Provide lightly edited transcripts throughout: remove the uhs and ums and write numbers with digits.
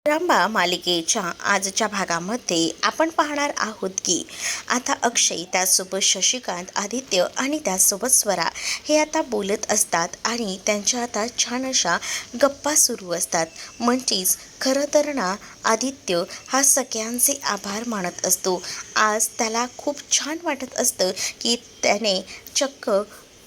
रामबा मालिकेच्या आजच्या भागामध्ये आपण पाहणार आहोत की आता अक्षय त्यासोबत शशिकांत, आदित्य आणि त्यासोबत स्वरा हे आता बोलत असतात आणि त्यांच्या आता छान अशा गप्पा सुरू असतात. म्हणजेच खरं तर ना, आदित्य हा सगळ्यांचे आभार मानत असतो. आज त्याला खूप छान वाटत असतं की त्याने चक्क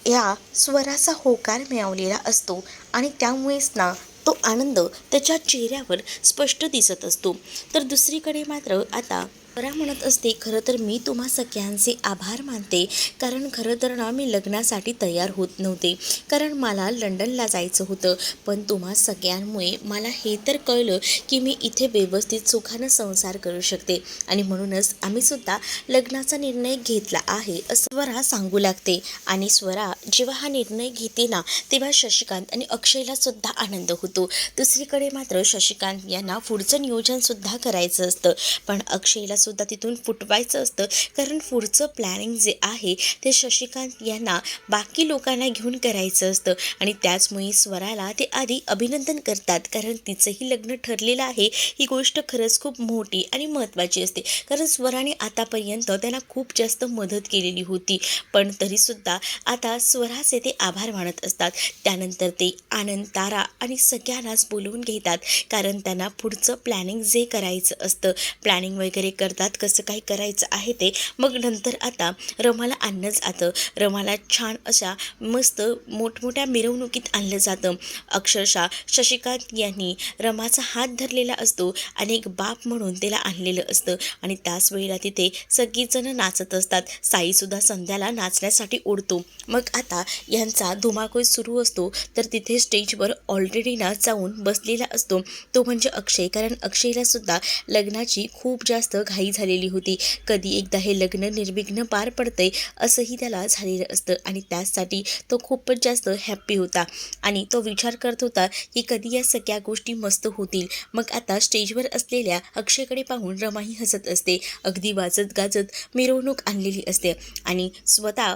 या स्वराचा होकार मिळवलेला असतो आणि त्यामुळेच ना तो आनंद त्याच्या चेहऱ्यावर स्पष्ट दिसत असतो. तर दुसरीकडे मात्र आता स्वरा म्हणत असते, खरं तर मी तुम्हा सगळ्यांचे आभार मानते, कारण खरं तर ना मी लग्नासाठी तयार होत नव्हते, कारण मला लंडनला जायचं होतं. पण तुम्हा सगळ्यांमुळे मला हे तर कळलं की मी इथे व्यवस्थित सुखानं संसार करू शकते आणि म्हणूनच आम्ही सुद्धा लग्नाचा निर्णय घेतला आहे, असं स्वरा सांगू लागते. आणि स्वरा जेव्हा हा निर्णय घेते ना, तेव्हा शशिकांत आणि अक्षयला सुद्धा आनंद होतो. दुसरीकडे मात्र शशिकांत यांना पुढचं नियोजन सुद्धा करायचं असतं, पण अक्षयला सुद्धा तिथून फुटवायचं असतं, कारण पुढचं प्लॅनिंग जे आहे ते शशिकांत यांना बाकी लोकांना घेऊन करायचं असतं. आणि त्याचमुळे स्वराला ते आधी अभिनंदन करतात, कारण तिचंही लग्न ठरलेलं आहे. ही गोष्ट खरंच खूप मोठी आणि महत्त्वाची असते, कारण स्वराने आतापर्यंत त्यांना खूप जास्त मदत केलेली होती. पण तरीसुद्धा आता स्वराचे ते आभार मानत असतात. त्यानंतर ते आनंद, तारा आणि सगळ्यांनाच बोलवून घेतात, कारण त्यांना पुढचं प्लॅनिंग जे करायचं असतं, प्लॅनिंग वगैरे करतात कसं काही करायचं आहे ते. मग नंतर आता रमाला आणलं जातं. रमाला छान अशा मस्त मोठमोठ्या मिरवणुकीत आणलं जातं. अक्षरशः शशिकांत यांनी रमाचा हात धरलेला असतो आणि एक बाप म्हणून तिला आणलेलं असतं. आणि त्याच वेळेला तिथे सगळीजणं नाचत असतात. साईसुद्धा संध्याला नाचण्यासाठी ओढतो. मग आता यांचा धुमाकूळ सुरू असतो, तर तिथे स्टेजवर ऑलरेडी ना जाऊन बसलेला असतो तो म्हणजे अक्षय, कारण अक्षयला सुद्धा लग्नाची खूप जास्त घाई झालेली होती. कधी एकदा हे लग्न निर्विघ्न पार पडतंय असंही त्याला झालेलं असतं आणि त्यासाठी तो खूपच जास्त हॅप्पी होता आणि तो विचार करत होता की कधी या सगळ्या गोष्टी मस्त होतील. मग आता स्टेजवर असलेल्या अक्षयकडे पाहून रमाही हसत असते. अगदी वाजत गाजत मिरवणूक आणलेली असते आणि स्वतः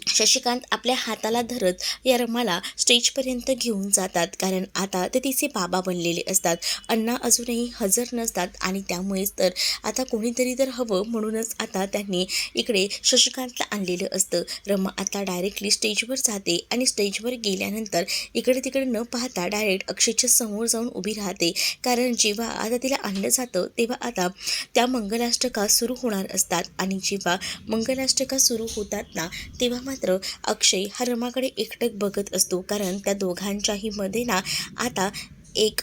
शशिकांत आपल्या हाताला धरत या रमाला स्टेजपर्यंत घेऊन जातात, कारण आता ते तिचे बाबा बनलेले असतात. अण्णा अजूनही हजर नसतात आणि त्यामुळेच तर आता कोणीतरी तर हवं, म्हणूनच आता त्यांनी इकडे शशिकांतला आणलेलं असतं. रमा आता डायरेक्टली स्टेजवर जाते आणि स्टेजवर गेल्यानंतर इकडे तिकडे न पाहता डायरेक्ट अक्षयच्या समोर जाऊन उभी राहते, कारण जेव्हा आता तिला आणलं जातं तेव्हा आता त्या मंगलाष्टका सुरू होणार असतात. आणि जेव्हा मंगलाष्टका सुरू होतात ना, तेव्हा मात्र अक्षय हा रमाकडे एकटक बघत असतो, कारण त्या दोघांच्याही मध्ये ना आता एक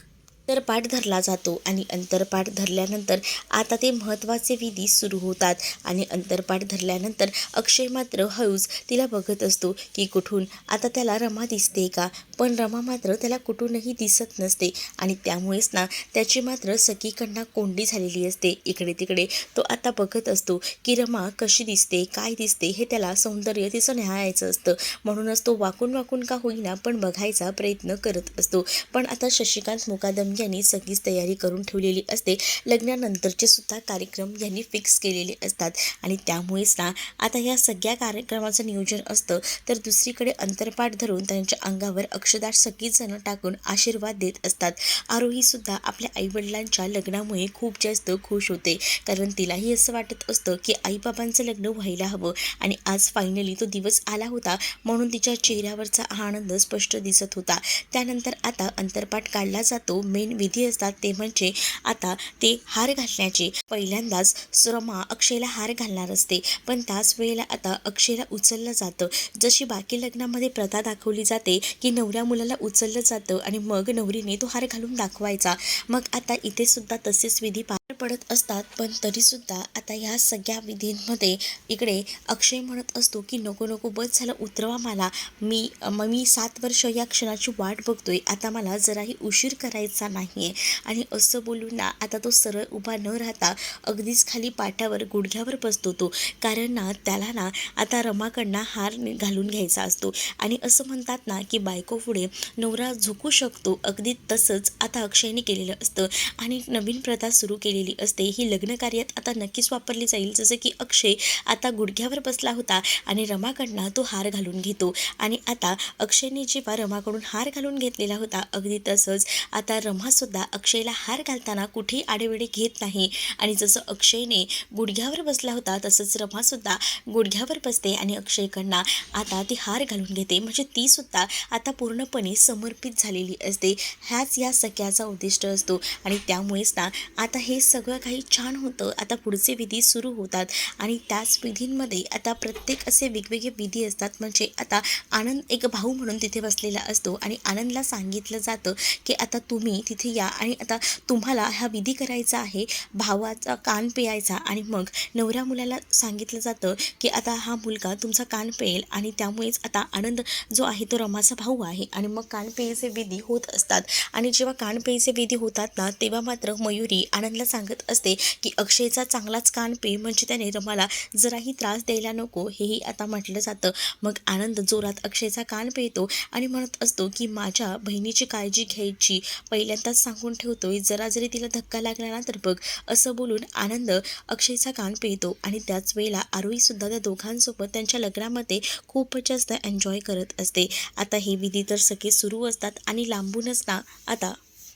अंतरपाठ धरला जातो आणि अंतरपाठ धरल्यानंतर आता ते महत्त्वाचे विधी सुरू होतात. आणि अंतरपाठ धरल्यानंतर अक्षय मात्र हळूच तिला बघत असतो की कुठून आता त्याला रमा दिसते का, पण रमा मात्र त्याला कुठूनही दिसत नसते आणि त्यामुळेच ना त्याची मात्र सगळीकडनं कोंडी झालेली असते. इकडे तिकडे तो आता बघत असतो की रमा कशी दिसते, काय दिसते, हे त्याला सौंदर्य तिचं न्याहाळायचं असतं. म्हणूनच तो वाकून वाकून का होईना पण बघायचा प्रयत्न करत असतो. पण आता शशिकांत मुकादम यांनी सगळीच तयारी करून ठेवलेली असते. लग्नानंतरचे सुद्धा कार्यक्रम यांनी फिक्स केलेले असतात आणि त्यामुळेच ना आता या सगळ्या कार्यक्रमाचं नियोजन असतं. तर दुसरीकडे अंतरपाठ धरून त्यांच्या अंगावर अक्षदार सगळीच जण टाकून आशीर्वाद देत असतात. आरोही सुद्धा आपल्या आईवडिलांच्या लग्नामुळे खूप जास्त खुश होते, कारण तिलाही असं वाटत असतं की आईबाबांचं लग्न व्हायला हवं आणि आज फायनली तो दिवस आला होता, म्हणून तिच्या चेहऱ्यावरचा आनंद स्पष्ट दिसत होता. त्यानंतर आता अंतरपाठ काढला जातो. मेन विधी असतात ते म्हणजे आता ते हार घालण्याचे. पहिल्यांदाच रमा अक्षयला हार घालणार असते, पण त्याच वेळेला आता अक्षयला उचललं जातं. जशी बाकी लग्नामध्ये प्रथा दाखवली जाते की नवऱ्या मुलाला उचललं जातं आणि मग नवरीने तो हार घालून दाखवायचा, मग आता इथे सुद्धा तसेच विधी पार पडत असतात. पण तरीसुद्धा आता या सगळ्या विधींमध्ये इकडे अक्षय म्हणत असतो की नको नको, बस झालं, उतरवा मला, मी 7 वर्ष या क्षणाची वाट बघतोय, आता मला जराही उशीर करायचा नाही आहे. आणि असं बोलून ना आता तो सरळ उभा न राहता अगदीच खाली पाट्यावर गुडघ्यावर बसतो तो, कारण ना त्याला ना आता रमाकडनं हार घालून घ्यायचा असतो. आणि असं म्हणतात ना की बायको पुढे नवरा झुकू शकतो, अगदी तसंच आता अक्षयने केलेलं असतं आणि नवीन प्रथा सुरू केली केलेली असते ही लग्न कार्यात आता नक्कीच वापरली जाईल. जसं की अक्षय आता गुडघ्यावर बसला होता आणि रमाकडनं तो हार घालून घेतो आणि आता अक्षयने जेव्हा रमाकडून हार घालून घेतलेला होता अगदी तसंच आता रमासुद्धा अक्षयला हार घालताना कुठेही आडेवेडे घेत नाही आणि जसं अक्षयने गुडघ्यावर बसला होता तसंच रमासुद्धा गुडघ्यावर बसते आणि अक्षयकडनं आता ती हार घालून घेते. म्हणजे ती सुद्धा आता पूर्णपणे समर्पित झालेली असते. ह्याच या सगळ्याचा उद्दिष्ट असतो आणि त्यामुळेच ना आता हे सगळं काही छान होतं. आता पुढचे विधी सुरू होतात आणि त्याच विधींमध्ये आता प्रत्येक असे वेगवेगळे विधी असतात. म्हणजे आता आनंद एक भाऊ म्हणून तिथे बसलेला असतो आणि आनंदला सांगितलं जातं की आता तुम्ही तिथे या आणि आता तुम्हाला हा विधी करायचा आहे. भावाचा कान पिळायचा आणि मग नवऱ्या मुलाला सांगितलं जातं की आता हा मुलगा तुमचा कान पिळेल आणि त्यामुळेच आता आनंद जो आहे तो रमाचा भाऊ आहे आणि मग कान पिळीचे विधी होत असतात. आणि जेव्हा कान पिळीचे विधी होतात ना तेव्हा मात्र मयुरी आनंदला सांगत असते की अक्षयचा चांगलाच कान पिळ म्हणजे त्याने रमाला जराही त्रास द्यायला नको हेही आता म्हटलं जातं. मग आनंद जोरात अक्षयचा कान पिळतो आणि म्हणत असतो की माझ्या बहिणीची काळजी घ्यायची पहिल्यांदाच सांगून ठेवतोय. जरा जरी तिला धक्का लागला ना तर बघ असं बोलून आनंद अक्षयचा कान पिळतो आणि त्याच वेळेला आरोहीसुद्धा त्या दोघांसोबत त्यांच्या लग्नामध्ये खूपच जास्त एन्जॉय करत असते. आता हे विधी तर सगळे सुरू असतात आणि लांबूनच ना आता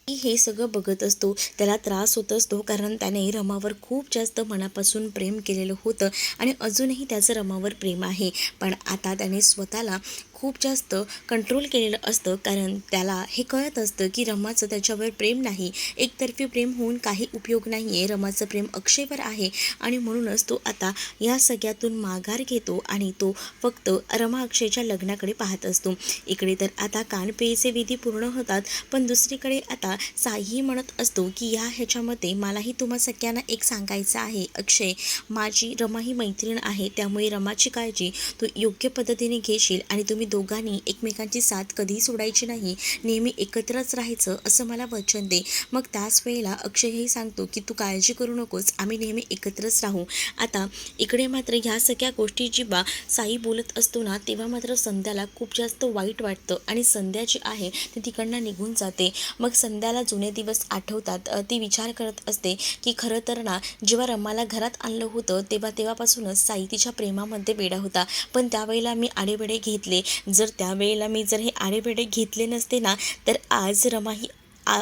हे सगळं बघत असतो. त्याला त्रास होत असतो कारण त्याने रमावर खूप जास्त मनापासून प्रेम केलेलं होतं आणि अजूनही त्याचं रमावर प्रेम आहे. पण आता त्याने स्वतःला खूप जास्त कंट्रोल केलेलं असतं कारण त्याला हे कळत असतं की रमाचं त्याच्यावर प्रेम नाही. एकतर्फी प्रेम होऊन काही उपयोग नाही आहे. रमाचं प्रेम अक्षयवर आहे आणि म्हणूनच तो आता या सगळ्यातून माघार घेतो आणि तो फक्त रमा अक्षयच्या लग्नाकडे पाहत असतो. इकडे तर आता कानपिळीचे विधी पूर्ण होतात पण दुसरीकडे आता साईही म्हणत असतो की ह्याच्यामध्ये मलाही तुम्हा सगळ्यांना एक सांगायचं आहे. अक्षय माझी रमा ही मैत्रीण आहे त्यामुळे रमाची काळजी तू योग्य पद्धतीने घेशील आणि तुम्ही दोघांनी एकमेकांची साथ कधीही सोडायची नाही. नेहमी एकत्रच राहायचं असं मला वचन दे. मग त्याच वेळेला अक्षयही सांगतो की तू काळजी करू नकोस आम्ही नेहमी एकत्रच राहू. आता इकडे मात्र ह्या सगळ्या गोष्टी जेव्हा साई बोलत असतो ना तेव्हा मात्र संध्याला खूप जास्त वाईट वाटतं आणि संध्या जी आहे ती तिकडनं निघून जाते. मग संध्याला जुने दिवस आठवतात. ती विचार करत असते की खरं तर ना जेव्हा रमाला घरात आणलं होतं तेव्हापासूनच साई तिच्या प्रेमामध्ये वेडा होता. पण त्यावेळेला मी आडेवेडे घेतले. जर त्यावेळेला मी जर हे आडेवेडे घेतले नसते ना तर आज रमा ही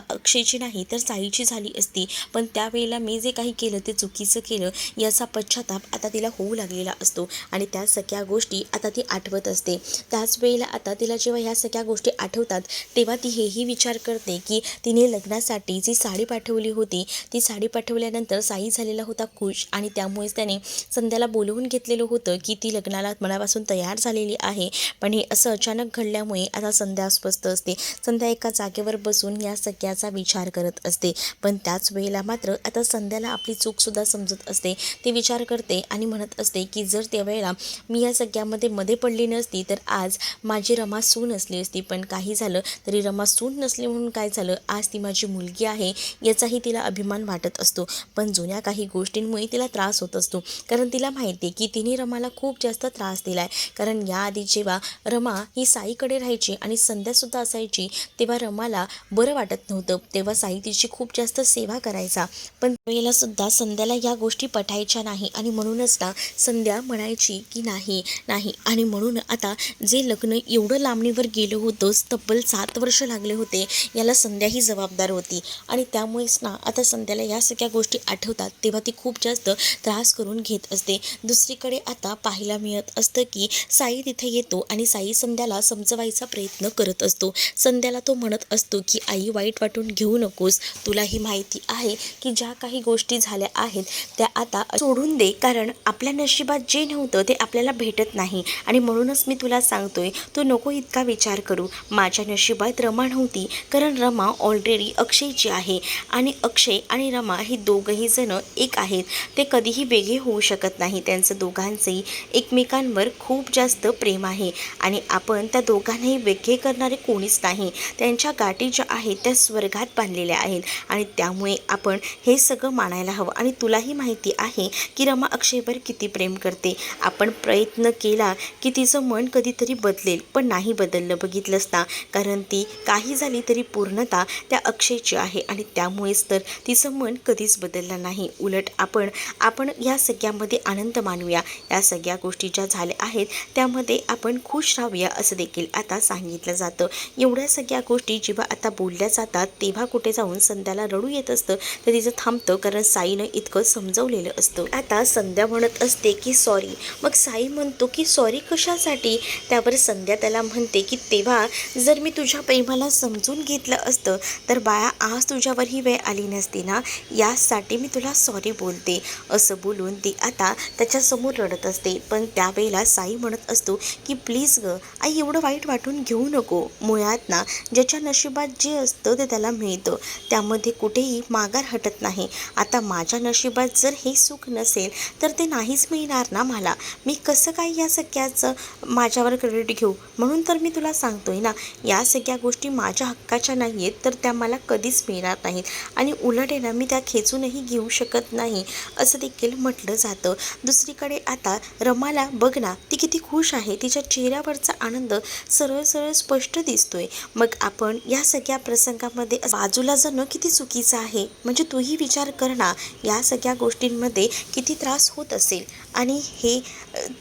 अक्षयची नाही तर साईची झाली असती. पण त्यावेळेला मी जे काही केलं ते चुकीचं केलं याचा पश्चाताप आता तिला होऊ लागलेला असतो आणि त्या सगळ्या गोष्टी आता ती आठवत असते. त्याच वेळेला आता तिला जेव्हा ह्या सगळ्या गोष्टी आठवतात तेव्हा ती हेही विचार करते की तिने लग्नासाठी जी साडी पाठवली होती ती साडी पाठवल्यानंतर साई झालेला होता खुश आणि त्यामुळेच त्याने संध्याला बोलवून घेतलेलं होतं की ती लग्नाला मनापासून तयार झालेली आहे. पण हे असं अचानक घडल्यामुळे आता संध्या अस्वस्थ असते. संध्या एका जागेवर बसून या सगळ्याचा विचार करत असते. पण त्याच वेळेला मात्र आता संध्याला आपली चूकसुद्धा समजत असते. ती विचार करते आणि म्हणत असते की जर त्यावेळेला मी या सगळ्यामध्ये मध्ये पडली नसती तर आज माझी रमा सून असली असती. पण काही झालं तरी रमा सून नसली म्हणून काय झालं आज ती माझी मुलगी आहे याचाही तिला अभिमान वाटत असतो. पण जुन्या काही गोष्टींमुळे तिला त्रास होत असतो कारण तिला माहिती आहे की तिने रमाला खूप जास्त त्रास दिला आहे. कारण याआधी जेव्हा रमा ही साईकडे राहायची आणि संध्यासुद्धा असायची तेव्हा रमाला बरं वाटत नव्हतं. तेव्हा साई तिची खूप जास्त सेवा करायचा. पण वेळेला सुद्धा संध्याला या गोष्टी पटायच्या नाही आणि म्हणूनच ना संध्या म्हणायची की नाही नाही आणि म्हणून आता जे लग्न एवढं लांबणीवर गेलं होतं तब्बल 7 वर्ष लागले होते याला संध्या ही जबाबदार होती आणि त्यामुळेच ना आता संध्याला या सगळ्या गोष्टी आठवतात तेव्हा ती खूप जास्त त्रास करून घेत असते. दुसरीकडे आता पाहायला मिळत असतं की साई तिथे येतो आणि साई संध्याला समजवायचा प्रयत्न करत असतो. संध्याला तो म्हणत असतो की आई वाईट वाटून घेऊ नकोस. तुलाही माहिती आहे की ज्या काही गोष्टी झाल्या आहेत त्या आता सोडून दे कारण आपल्या नशिबात जे नव्हतं ते आपल्याला भेटत नाही आणि म्हणूनच मी तुला सांगतोय तू नको इतका विचार करू. माझ्या नशिबात रमा नव्हती कारण रमा ऑलरेडी अक्षयची आहे आणि अक्षय आणि रमा ही दोघंही जण एक आहेत. ते कधीही वेगळे होऊ शकत नाही. त्यांचं दोघांचंही एकमेकांवर खूप जास्त प्रेम आहे आणि आपण त्या दोघांनाही वेगळे करणारे कोणीच नाही. त्यांच्या गाठी ज्या आहेत त्या स्वर्गात बांधलेल्या आहेत आणि त्यामुळे आपण हे सगळं मानायला हवं. आणि तुलाही माहिती आहे की रमा अक्षयवर किती प्रेम करते. आपण प्रयत्न केला की तिचं मन कधीतरी बदलेल, पण नाही बदललं, बघितलंस ना. कारण ती काही झाली तरी पूर्णता त्या अक्षयची आहे आणि त्यामुळेच तर तिचं मन कधीच बदललं नाही. उलट आपण आपण या सगळ्यामध्ये आनंद मानूया. या सगळ्या गोष्टी ज्या झाल्या आहेत त्यामध्ये आपण खुश राहूया असं देखील आता सांगितलं जातं. एवढ्या सगळ्या गोष्टी जेव्हा आता बोलल्या जातात तेव्हा कुठे जाऊन संध्याला रडू येत असतं तर तिचं थांबतं, कारण साईनं इतकं समजवलेलं असतं. आता संध्या म्हणत असते की सॉरी. मग साई म्हणतो की सॉरी कशासाठी. त्यावर संध्या त्याला म्हणते की तेव्हा जर मी तुझ्या प्रेमाला समजून घेतलं असतं तर बाळा आज तुझ्यावर ही वेळ आली नसती ना, यासाठी मी तुला सॉरी बोलते. असं बोलून ती आता त्याच्यासमोर रडत असते. पण त्यावेळेला साई म्हणत असतो की प्लीज ग आई, एवढं वाईट वाटून घेऊ नको. मुळात ना ज्याच्या नशिबात जे असतं ते त्याला मिळतं, त्यामध्ये कुठेही माघार हटत नाही. आता माझ्या नशिबात जर हे सुख नसेल तर ते नाहीच मिळणार ना मला. मी कसं काय या सगळ्याचं माझ्यावर क्रेडिट घेऊ. म्हणून तर मी तुला सांगतोय ना, या सगळ्या गोष्टी माझ्या हक्काच्या नाही आहेत तर त्या मला कधीच मिळणार नाहीत आणि उलट आहे ना मी त्या खेचूनही घेऊ शकत नाही असं देखील म्हटलं जातं. दुसरीकडे आता रमाला बघ ना, ती किती खुश आहे. तिच्या चेहऱ्यावरचा आनंद सरळ सरळ स्पष्ट दिसतोय. मग आपण या सगळ्या प्रसंगामध्ये बाजूला जाणं किती चुकीचं आहे. म्हणजे तूही विचार कर ना, या सगळ्या गोष्टींमध्ये किती त्रास होत असेल. आणि हे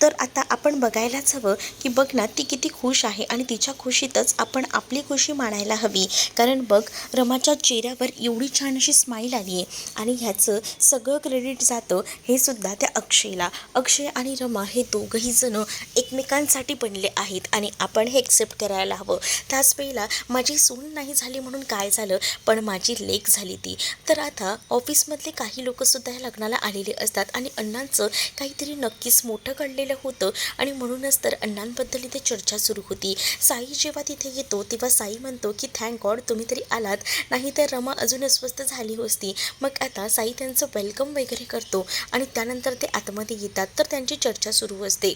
तर आता आपण बघायलाच हवं की बघ ना ती किती खुश आहे आणि तिच्या खुशीतच आपण आपली खुशी मानायला हवी. कारण बघ रमाच्या चेहऱ्यावर एवढी छान अशी स्माईल आली आहे आणि ह्याचं सगळं क्रेडिट जातं हे सुद्धा त्या अक्षयला. अक्षय आणि रमा हे दोघंही जण एकमेकांसाठी बनले आहेत आणि आपण हे एक्सेप्ट करायला हवं. त्याच वेळेला माझी सून नाही झाली म्हणून काय झालं, पण माझी लेक झाली ती. तर आता ऑफिसमधले काही लोकंसुद्धा या लग्नाला आलेले असतात आणि अण्णांचं काहीतरी नक्कीच मोठं घडलेलं होतं आणि म्हणूनच तर अण्णांबद्दल इथे चर्चा सुरू होती. साई जेव्हा तिथे येतो तेव्हा साई म्हणतो की थँक गॉड तुम्ही तरी आलात, नाही तर रमा अजून अस्वस्थ झाली होती. मग आता साई त्यांचं वेलकम वगैरे करतो आणि त्यानंतर ते आतमध्ये येतात तर त्यांची चर्चा सुरू असते.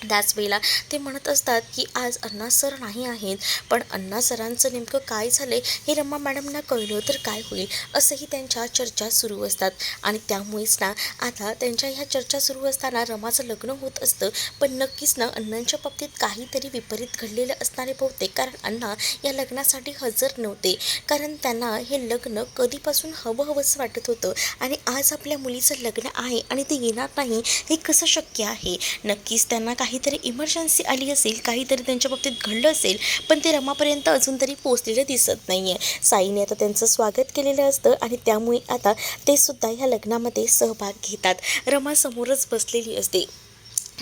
त्याच वेळेला ते म्हणत असतात की आज अण्णा सर नाही आहेत, पण अण्णा सरांचं नेमकं काय झालं आहे हे रमा मॅडमना कळलं तर काय होईल, असंही त्यांच्या चर्चा सुरू असतात. आणि त्यामुळेच ना आता त्यांच्या ह्या चर्चा सुरू असताना रमाचं लग्न होत असतं. पण नक्कीच ना अण्णांच्या बाबतीत काहीतरी विपरीत घडलेलं असणारे बहुतेक, कारण अण्णा या लग्नासाठी हजर नव्हते. कारण त्यांना हे लग्न कधीपासून हवंसं वाटत होतं आणि आज आपल्या मुलीचं लग्न आहे आणि ते येणार नाही हे कसं शक्य आहे. नक्कीच त्यांना काहीतरी इमर्जन्सी आली असेल, काहीतरी त्यांच्या बाबतीत घडलं असेल, पण ते रमापर्यंत अजून तरी पोचलेलं दिसत नाही आहे. साईने आता त्यांचं स्वागत केलेलं असतं आणि त्यामुळे आता ते सुद्धा ह्या लग्नामध्ये सहभाग घेतात. रमा समोरच बसलेली असते.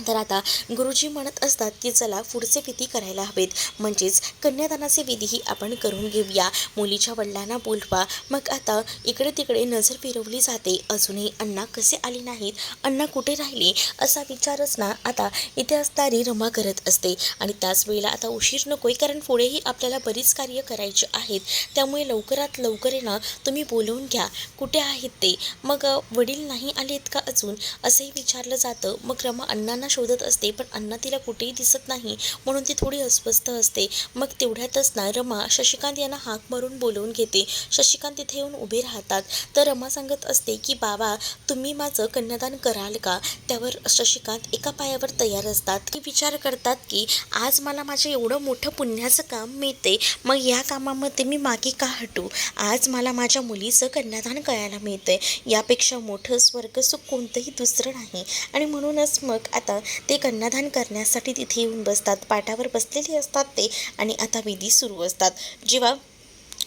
तर आता गुरुजी म्हणत असतात की चला पुढचे विधी करायला हवेत, म्हणजेच कन्यादानाचे विधीही आपण करून घेऊया. मुलीच्या वडिलांना बोलवा. मग आता इकडे तिकडे नजर फिरवली जाते. अजूनही अण्णा कसे आले नाहीत, अण्णा कुठे राहिले असा विचारच ना आता इथे असणारी रमा करत असते. आणि त्याच वेळेला आता उशीर नकोय, कारण पुढेही आपल्याला बरीच कार्य करायची आहेत. त्यामुळे लवकरात लवकर ना तुम्ही बोलवून घ्या, कुठे आहेत ते. मग वडील नाही आलेत का अजून असंही विचारलं जातं. मग रमा अण्णांना शोधत असते, पण अण्णा तिला कुठेही दिसत नाही म्हणून ती थोडी अस्वस्थ असते. मग तेवढ्यातच ना रमा शशिकांत यांना हाक मारून बोलवून घेते. शशिकांत तिथे येऊन उभे राहतात. तर रमा सांगत असते की बाबा तुम्ही माझं कन्यादान कराल का. त्यावर शशिकांत एका पायावर तयार असतात. की विचार करतात की आज मला माझं एवढं मोठं पुण्याचं काम मिळते, मग या कामामध्ये मी मागे का हटू. आज मला माझ्या मुलीचं कन्यादान करायला मिळतंय, यापेक्षा मोठं स्वर्गसुख कोणतंही दुसरं नाही. आणि म्हणूनच मग आता ते कन्यादान करण्यासाठी तिथे येऊन बसतात. पाटावर बसलेले असतात ते आणि आता विधी सुरू असतात. जेव्हा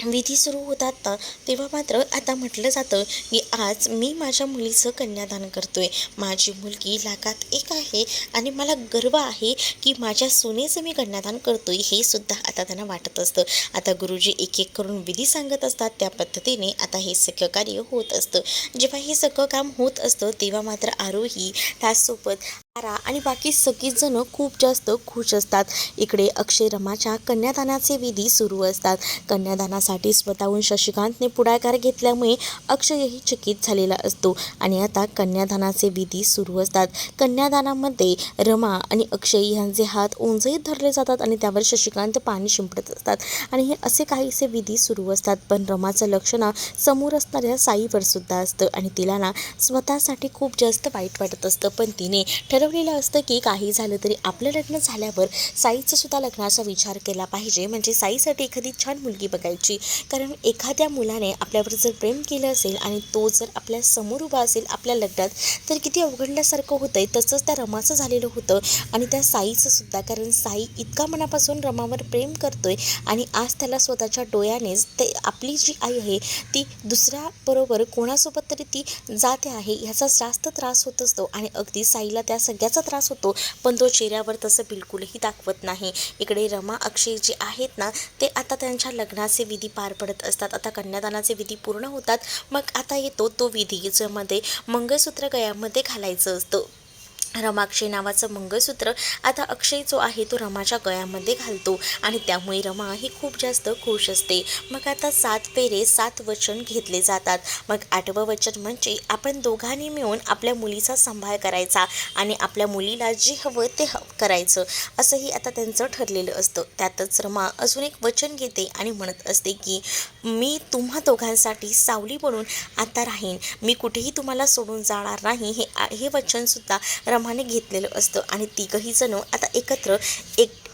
विधी सुरू होतात ना तेव्हा मात्र आता म्हटलं जातं की आज मी माझ्या मुलीचं कन्यादान करतोय. माझी मुलगी लाखात एक आहे आणि मला गर्व आहे की माझ्या सुनेचं मी कन्यादान करतोय, हे सुद्धा आता त्यांना वाटत असतं. आता गुरुजी एक एक करून विधी सांगत असतात. त्या पद्धतीने आता हे सगळं कार्य होत असतं. जेव्हा हे सगळं काम होत असतं तेव्हा मात्र आरोही त्याचसोबत तारा आणि बाकी सगळीच जण खूप जास्त खुश असतात. इकडे अक्षय रमाच्या कन्यादानाचे विधी सुरू असतात. कन्यादानासाठी स्वतःहून शशिकांतने पुढाकार घेतल्यामुळे अक्षयही चकित झालेला असतो आणि आता कन्यादानाचे विधी सुरू असतात. कन्यादानामध्ये रमा आणि अक्षय यांचे हात ओंजळीत धरले जातात आणि त्यावर शशिकांत पाणी शिंपडत असतात आणि हे असे काहीसे विधी सुरू असतात. पण रमाचं लक्ष ना समोर असणाऱ्या साईवर सुद्धा असतं आणि तिला ना स्वतःसाठी खूप जास्त वाईट वाटत असतं. पण तिने ठरवलेलं असतं की काही झालं तरी आपलं लग्न झाल्यावर साईचं सुद्धा लग्नाचा विचार केला पाहिजे. म्हणजे साईसाठी एखादी छान मुलगी बघायची. कारण एखाद्या मुलाने आपल्यावर जर प्रेम केलं असेल आणि तो जर आपल्या समोर उभा असेल आपल्या लग्नात तर किती अवघडल्यासारखं होतंय. तसंच त्या रमाचं झालेलं होतं आणि त्या साईचं सुद्धा. कारण साई इतका मनापासून रमावर प्रेम करतोय आणि आज त्याला स्वतःच्या डोळ्यानेच ते आपली जी आई आहे ती दुसऱ्याबरोबर कोणासोबत तरी ती जाते आहे ह्याचा जास्त त्रास होत असतो आणि अगदी साईला त्या सगळ्याचा त्रास होतो. पण तो चेहऱ्यावर तसं बिलकुलही दाखवत नाही. इकडे रमा अक्षय जे आहेत ना ते आता त्यांच्या लग्नाचे विधी पार पडत असतात. आता कन्यादानाचे विधी पूर्ण होतात. मग आता येतो तो विधी ज्यामध्ये मंगळसूत्र गळ्यामध्ये घालायचं असतं. रमाक्षय नावाचं मंगळसूत्र आता अक्षय जो आहे तो रमाच्या गळ्यामध्ये घालतो आणि त्यामुळे रमा ही खूप जास्त खुश असते. मग आता 7 फेरे 7 वचन घेतले जातात. मग 8वं वचन म्हणजे आपण दोघांनी मिळून आपल्या मुलीचा सांभाळ करायचा आणि आपल्या मुलीला जे हवं ते करायचं असंही आता त्यांचं ठरलेलं असतं. त्यातच रमा अजून एक वचन घेते आणि म्हणत असते की मी तुम्हा दोघांसाठी सावली बनून आता राहीन. मी कुठेही तुम्हाला सोडून जाणार नाही. हे वचनसुद्धा रमाने घेतलेलं असतं आणि तिघही जण आता एकत्र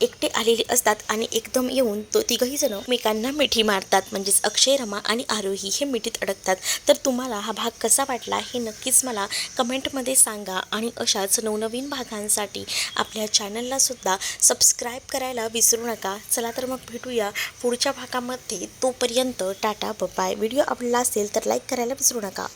एकटे आलेले असतात आणि एकदम येऊन तो तिघही जण एकमेकांना मिठी मारतात. म्हणजेच अक्षय रमा आणि आरोही हे मिठीत अडकतात. तर तुम्हाला हा भाग कसा वाटला हे नक्कीच मला कमेंटमध्ये सांगा आणि अशाच नवनवीन भागांसाठी आपल्या चॅनलला सुद्धा सबस्क्राईब करायला विसरू नका. चला तर मग भेटूया पुढच्या भागामध्ये. तोपर्यंत टाटा बाय. व्हिडिओ आवडला असेल तर लाईक करायला विसरू नका.